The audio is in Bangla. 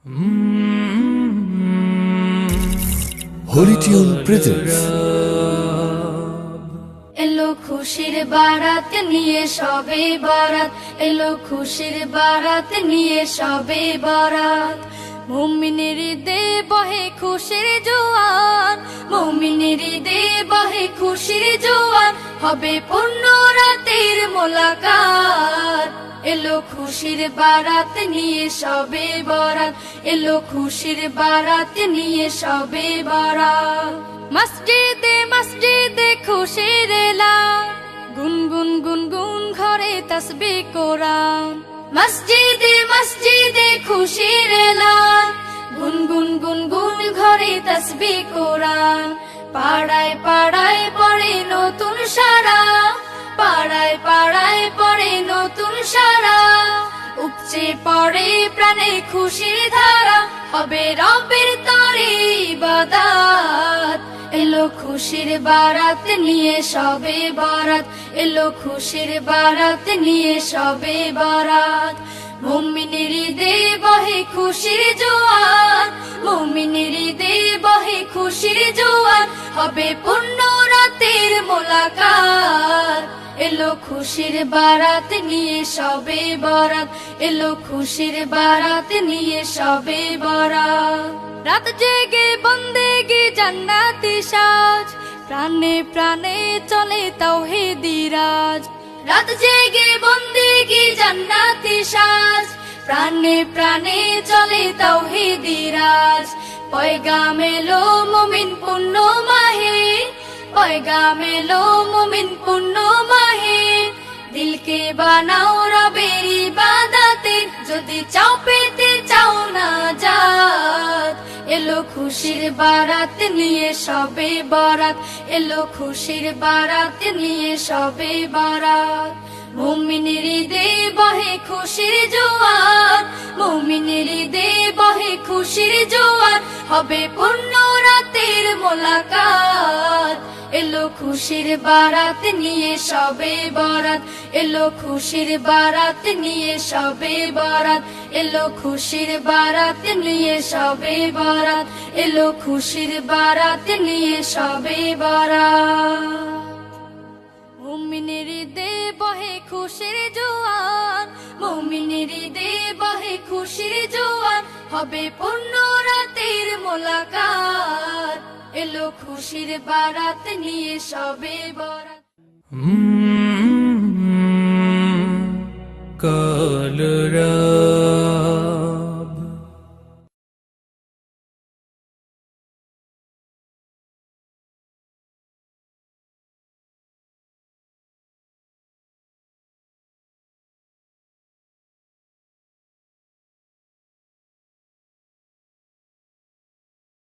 Holy Tune presents এলো খুশির বারাত নিয়ে সবে বারাত, এলো খুশির বারাত নিয়ে সবে বারাত। মুমিনের দে বহে খুশির জোয়ার, মুমিনের দে বহে খুশির জোয়ার, হবে পূর্ণ রাতের মোলাকাত। এলো খুশির বারাত নিয়ে সবে বারাত, এলো খুশির বারাত নিয়ে সবে বারাত। মসজিদে মসজিদে খুশির এলান, গুনগুন গুনগুন ঘরে তাসবিহ কোরআন। মসজিদে মসজিদে খুশির এলান, গুনগুন গুনগুন ঘরে তাসবিহ কোরআন। পাড়ায় পাড়ায় পড়ে নতুন সারা, পাড়ায় পাড়ায় পড়ে নতুন সারা। উপচে পড়ে প্রাণে খুশির ধারা, হবে রবের তরে ইবাদত। এলো খুশির বারাত নিয়ে সবে বারাত, এলো খুশির বারাত নিয়ে সবে বারাত। মুমিনের দে বহে খুশির জোয়ার, মুমিনের দে বহে খুশির জোয়ার, হবে পূর্ণ রাতের মোলাকাত। এলো খুশির বারাত নিয়ে সবে বারাত, এলো খুশির বারাত নিয়ে সবে বারাত। রাত জেগে বন্দেগি জান্নাতি সাজ, প্রাণে প্রাণে চলে তাওহীদি রাজ। রাত জেগে বন্দেগি জান্নাতি সাজ, প্রাণে প্রাণে চলে তাওহীদি রাজ। পয়গাম এলো মুমিন পূর্ণ মাহে, পয়গাম এলো মুমিন পূর্ণ মাহে। দিলকে বানাও রবের ইবাদতে, যদি চাও পেতে চাও না জাত। এলো খুশির বারাত নিয়ে সবে বারাত, এলো খুশির বারাত নিয়ে সবে বারাত। মুমিনের দে বহে খুশির জোয়ার, মুমিনের দে বহে খুশির জোয়ার, হবে পূর্ণ রাতের মোলাকাত। এলো খুশির বারাত নিয়ে সবে বারাত, এলো খুশির বারাত নিয়ে সবে বারাত, এলো খুশির বারাত নিয়ে সবে বারাত, এলো খুশির বারাত নিয়ে সবে বারাত। মুমিনের দে বহে খুশির জোয়ার, মুমিনের দে বহে খুশির জোয়ার, হবে পূর্ণ রাতের মোলাকাত। এলো খুশির বারাত নিয়ে সবে বারাত। কাল রাত